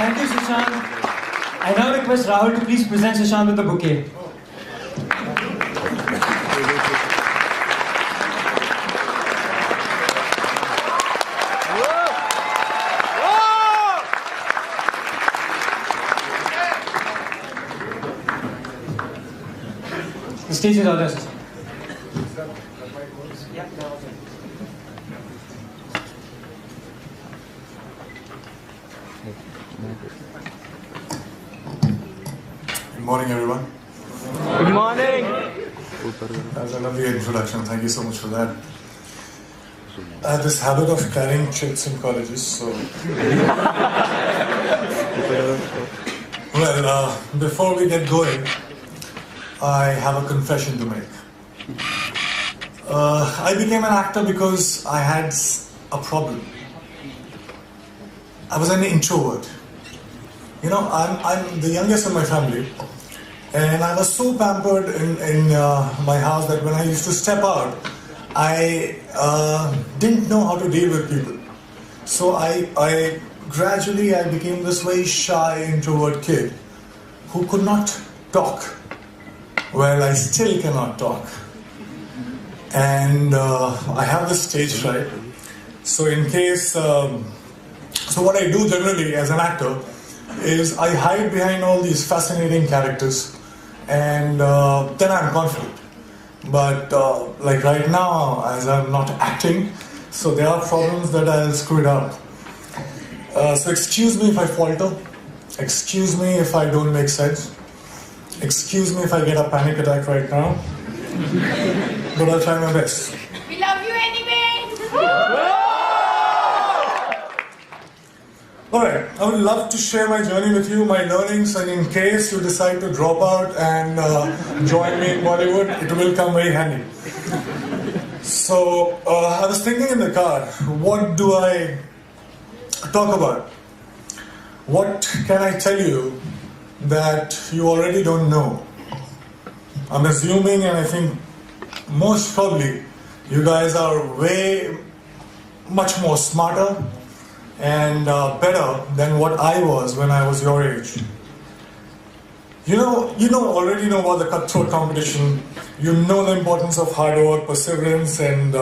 Thank you, Sushant. I now request Rahul to please present Sushant with the bouquet. The stage is all yours, Sushant. Good morning, everyone. Good morning. That's a lovely introduction. Thank you so much for that. I have this habit of carrying chits in colleges, so. Well, before we get going, I have a confession to make. I became an actor because I had a problem. I was an introvert. You know, I'm the youngest in my family, and I was so pampered in my house that when I used to step out, I didn't know how to deal with people. So I gradually became this very shy introvert kid who could not talk. Well, I still cannot talk. And I have this stage fright. So in case, so what I do generally as an actor is I hide behind all these fascinating characters, and then I'm confident. But like right now, as I'm not acting, so there are problems that I'll screw it up. So excuse me if I falter. Excuse me if I don't make sense. Excuse me if I get a panic attack right now. But I'll try my best. We love you anyway! Alright, I would love to share my journey with you, my learnings, and in case you decide to drop out and join me in Bollywood, it will come very handy. So, I was thinking in the car, what do I talk about? What can I tell you that you already don't know? I'm assuming, and I think most probably, you guys are way much more smarter and better than what I was when I was your age. You already know about the cutthroat competition. You know the importance of hard work, perseverance, and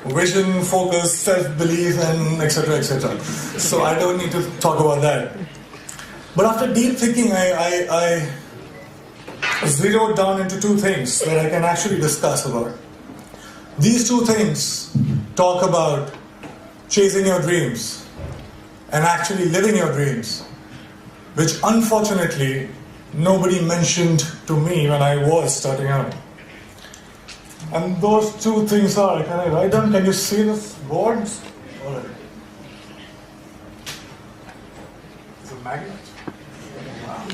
vision, focus, self-belief, and etc., etc. So I don't need to talk about that. But after deep thinking, I zeroed down into two things that I can actually discuss about. These two things talk about chasing your dreams and actually living your dreams, which unfortunately nobody mentioned to me when I was starting out. And those two things are, can I write down? Can you see this boards? All right. It's a magnet. Wow.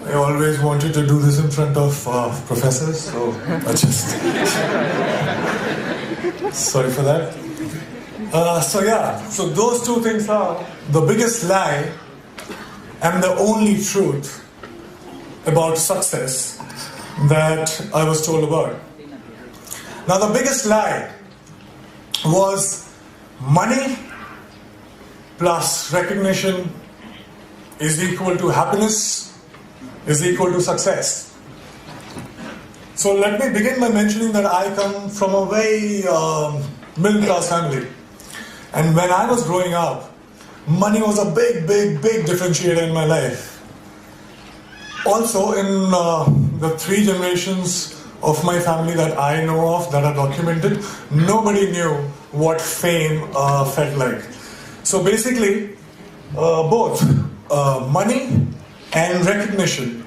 I always wanted to do this in front of professors, so I just... Sorry for that. So those two things are the biggest lie and the only truth about success that I was told about. Now the biggest lie was money plus recognition is equal to happiness, is equal to success. So let me begin by mentioning that I come from a very middle class family. And when I was growing up, money was a big differentiator in my life. Also in the 3 generations of my family that I know of, that are documented, nobody knew what fame felt like. So basically, both money and recognition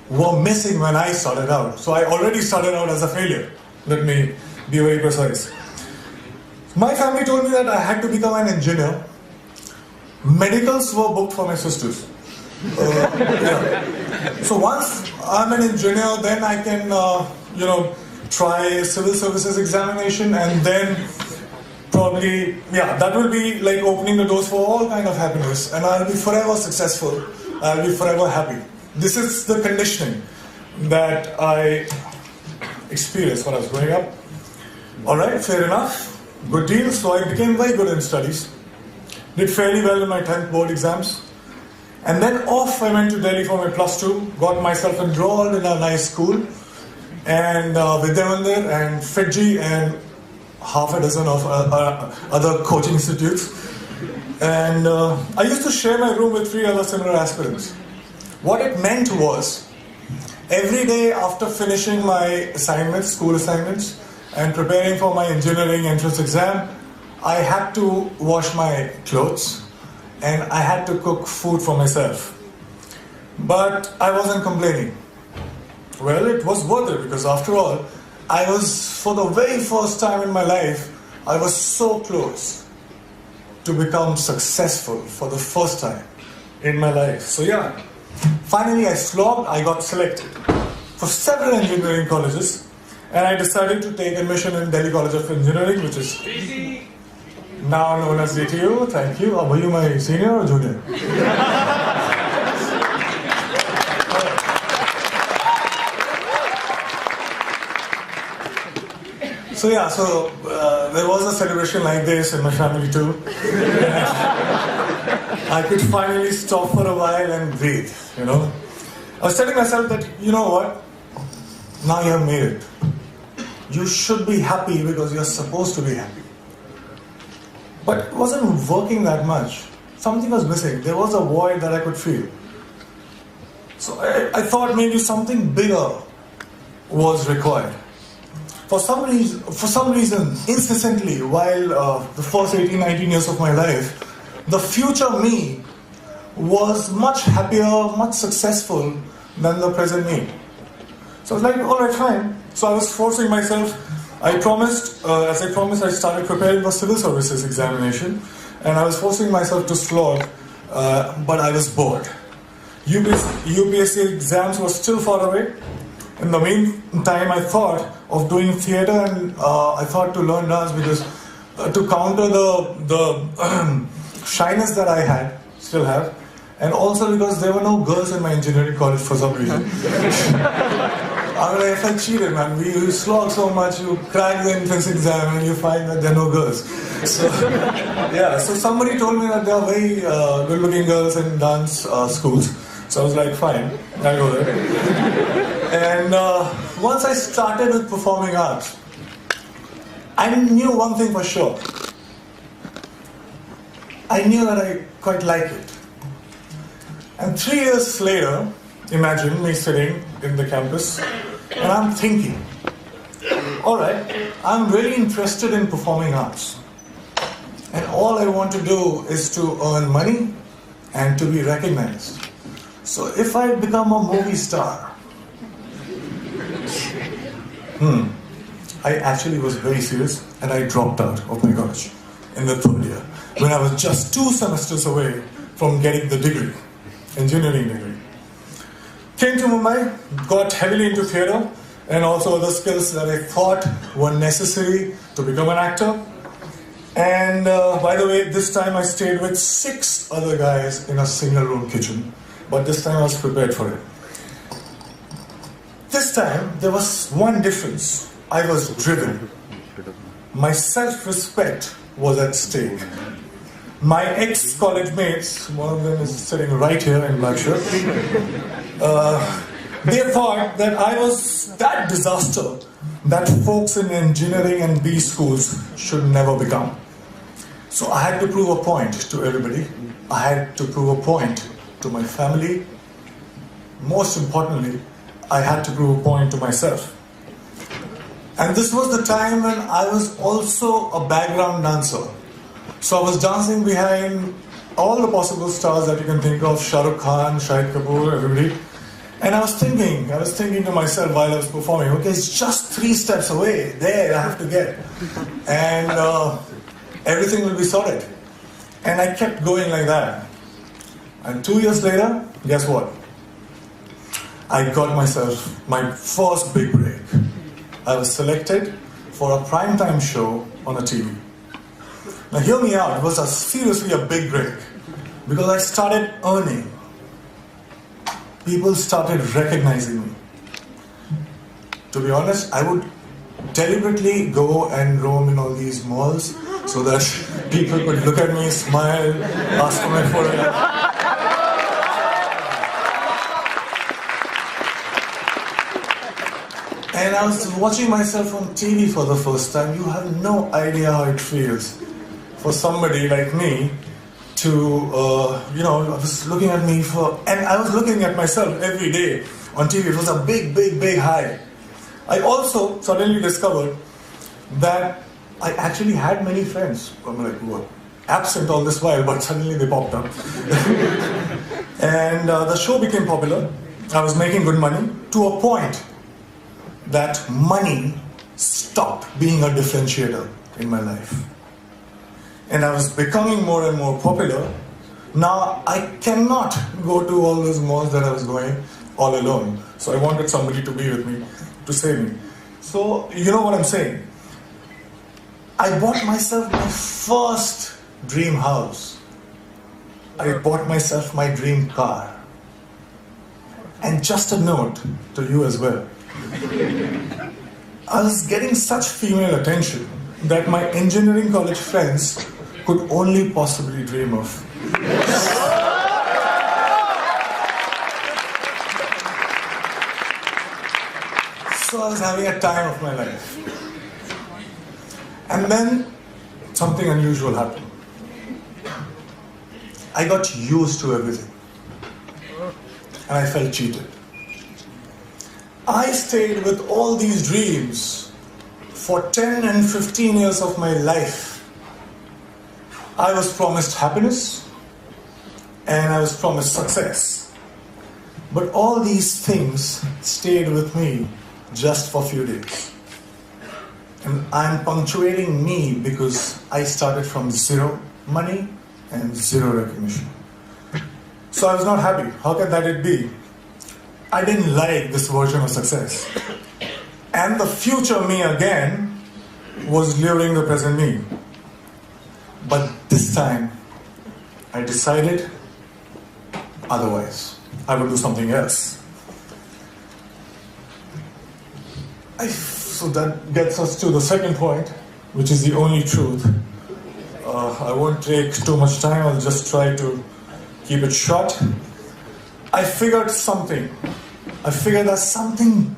were missing when I started out. So I already started out as a failure. Let me be very precise. My family told me that I had to become an engineer medicals were booked for my sisters. Yeah. So once I'm an engineer, then I can, try civil services examination, and then probably, that will be like opening the doors for all kind of happiness, and I'll be forever successful. I'll be forever happy. This is the conditioning that I experienced when I was growing up. All right, fair enough. Good deal. So I became very good in studies. Did fairly well in my 10th board exams. And then off I went to Delhi for my plus 2. Got myself enrolled in a nice school. And Vidyamandir and Fiji and half a dozen of other coaching institutes. And I used to share my room with 3 other similar aspirants. What it meant was, every day after finishing my assignments, school assignments, and preparing for my engineering entrance exam, I had to wash my clothes and I had to cook food for myself. But I wasn't complaining. Well, it was worth it, because after all, I was, for the very first time in my life, I was so close to become successful for the first time in my life. So yeah, finally I slogged, I got selected for several engineering colleges, and I decided to take admission in Delhi College of Engineering, which is now known as DTU. Thank you. Were you my senior or junior? So there was a celebration like this in my family too. I could finally stop for a while and breathe, I was telling myself that, you know what? Now you have made it. You should be happy because you're supposed to be happy. But it wasn't working that much. Something was missing. There was a void that I could feel. So I thought maybe something bigger was required. For some reason, incessantly, while the first 18, 19 years of my life, the future me was much happier, much successful than the present me. So I was like, all right, fine. So I was forcing myself. As I promised, I started preparing for civil services examination, and I was forcing myself to slog, but I was bored. UPSC exams were still far away. In the meantime, I thought of doing theatre, and I thought to learn dance because to counter the shyness that I still have, and also because there were no girls in my engineering college for some reason. I felt cheated, man. You slog so much, you crack the entrance exam, and you find that there are no girls. So somebody told me that there are very good-looking girls in dance schools. So I was like, fine, I'll go there. And once I started with performing arts, I knew one thing for sure. I knew that I quite like it. And 3 years later, imagine me sitting in the campus, and I'm thinking, all right, I'm really interested in performing arts. And all I want to do is to earn money and to be recognized. So if I become a movie star, I actually was very serious, and I dropped out of my college in the 3rd year, when I was just 2 semesters away from getting the degree, engineering degree. Came to Mumbai, got heavily into theatre, and also other skills that I thought were necessary to become an actor. And by the way, this time I stayed with 6 other guys in a single-room kitchen. But this time I was prepared for it. This time, there was one difference. I was driven. My self-respect was at stake. My ex-college mates, one of them is sitting right here in black shirt, they thought that I was that disaster that folks in engineering and B schools should never become. So I had to prove a point to everybody. I had to prove a point to my family. Most importantly, I had to prove a point to myself. And this was the time when I was also a background dancer. So I was dancing behind all the possible stars that you can think of, Shah Rukh Khan, Shahid Kapoor, everybody. And I was thinking to myself while I was performing, okay, it's just 3 steps away, there I have to get. And everything will be sorted. And I kept going like that. And 2 years later, guess what? I got myself my first big break. I was selected for a primetime show on a TV. Now hear me out, it was seriously a big break. Because I started earning. People started recognizing me. To be honest, I would deliberately go and roam in all these malls so that people could look at me, smile, ask for my photograph. And I was watching myself on TV for the first time. You have no idea how it feels for somebody like me to, I was looking at me and I was looking at myself every day on TV. It was a big, big, big high. I also suddenly discovered that I actually had many friends. I'm like, who were absent all this while, but suddenly they popped up. And the show became popular. I was making good money to a point that money stopped being a differentiator in my life. And I was becoming more and more popular. Now I cannot go to all those malls that I was going all alone. So I wanted somebody to be with me, to save me. So you know what I'm saying? I bought myself my first dream house. I bought myself my dream car. And just a note to you as well. I was getting such female attention that my engineering college friends could only possibly dream of. So I was having a time of my life. And then something unusual happened. I got used to everything. And I felt cheated. I stayed with all these dreams for 10 and 15 years of my life. I was promised happiness and I was promised success. But all these things stayed with me just for a few days. And I'm punctuating me because I started from zero money and zero recognition. So I was not happy. How can that it be? I didn't like this version of success. And the future me again was luring the present me. But this time, I decided otherwise. I would do something else. So that gets us to the second point, which is the only truth. I won't take too much time, I'll just try to keep it short. I figured something. I figured that something,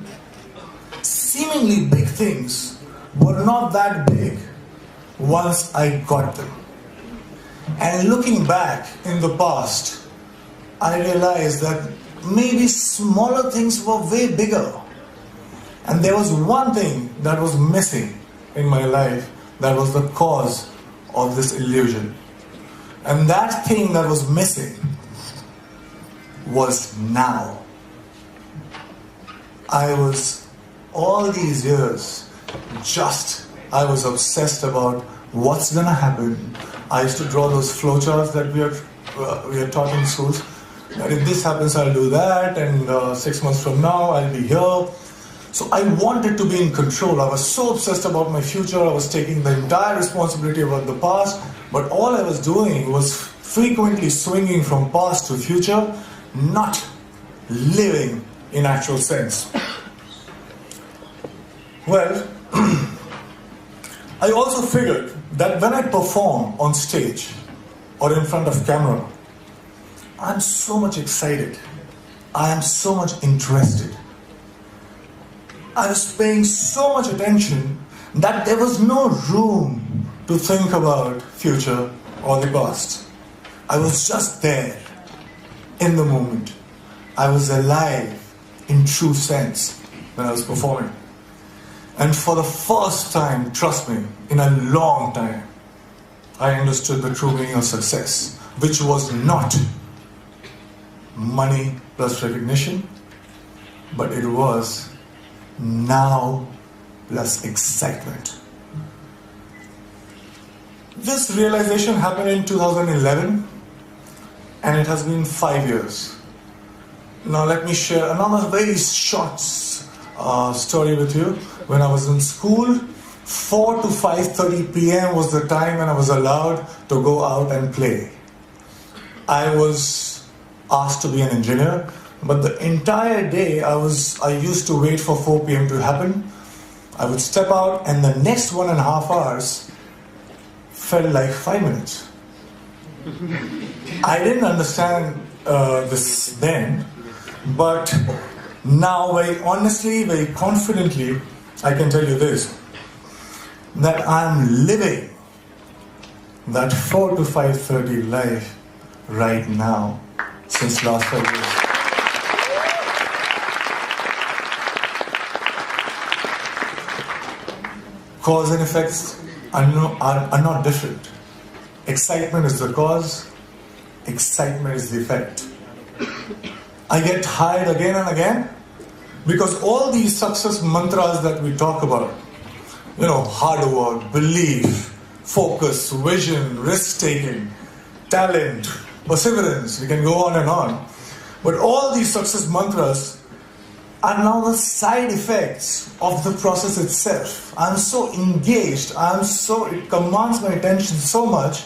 seemingly big things, were not that big once I got them. And looking back in the past, I realized that maybe smaller things were way bigger. And there was one thing that was missing in my life that was the cause of this illusion. And that thing that was missing was now. I was, all these years, I was obsessed about what's gonna happen. I used to draw those flowcharts that we are taught in schools. That if this happens, I'll do that, and 6 months from now, I'll be here. So I wanted to be in control. I was so obsessed about my future. I was taking the entire responsibility about the past. But all I was doing was frequently swinging from past to future, not living in actual sense. Well, I also figured that when I perform on stage or in front of camera, I'm so much excited. I am so much interested. I was paying so much attention that there was no room to think about future or the past. I was just there, in the moment. I was alive, in true sense, when I was performing. And for the first time, trust me, in a long time, I understood the true meaning of success, which was not money plus recognition, but it was now plus excitement. This realization happened in 2011, and it has been 5 years. Now let me share another very short story with you. When I was in school, 4 to 5:30 p.m. was the time when I was allowed to go out and play. I was asked to be an engineer, but the entire day I used to wait for 4 p.m. to happen. I would step out, and the next 1.5 hours felt like 5 minutes. I didn't understand this then, but now very honestly, very confidently, I can tell you this, that I'm living that 4 to 5:30 life right now since last 5 years. Cause and effects are not different. Excitement is the cause, excitement is the effect. I get tired again and again because all these success mantras that we talk about, hard work, belief, focus, vision, risk-taking, talent, perseverance, we can go on and on. But all these success mantras are now the side effects of the process itself. I'm so engaged, it commands my attention so much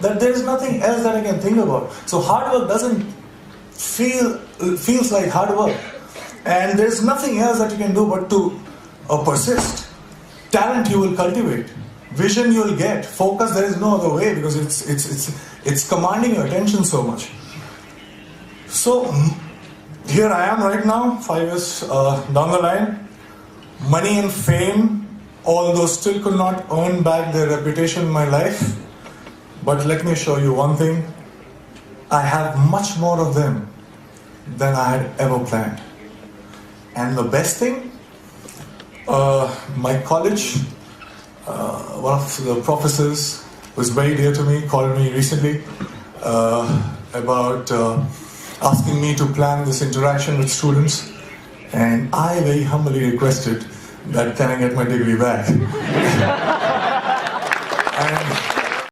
that there is nothing else that I can think about. So hard work doesn't feels like hard work. And there's nothing else that you can do but to persist. Talent you will cultivate. Vision you will get. Focus, there is no other way because it's commanding your attention so much. So here I am right now, 5 years down the line. Money and fame, although still could not earn back their reputation in my life. But let me show you one thing. I have much more of them than I had ever planned. And the best thing, my college, one of the professors who is very dear to me called me recently about asking me to plan this interaction with students, and I very humbly requested that can I get my degree back?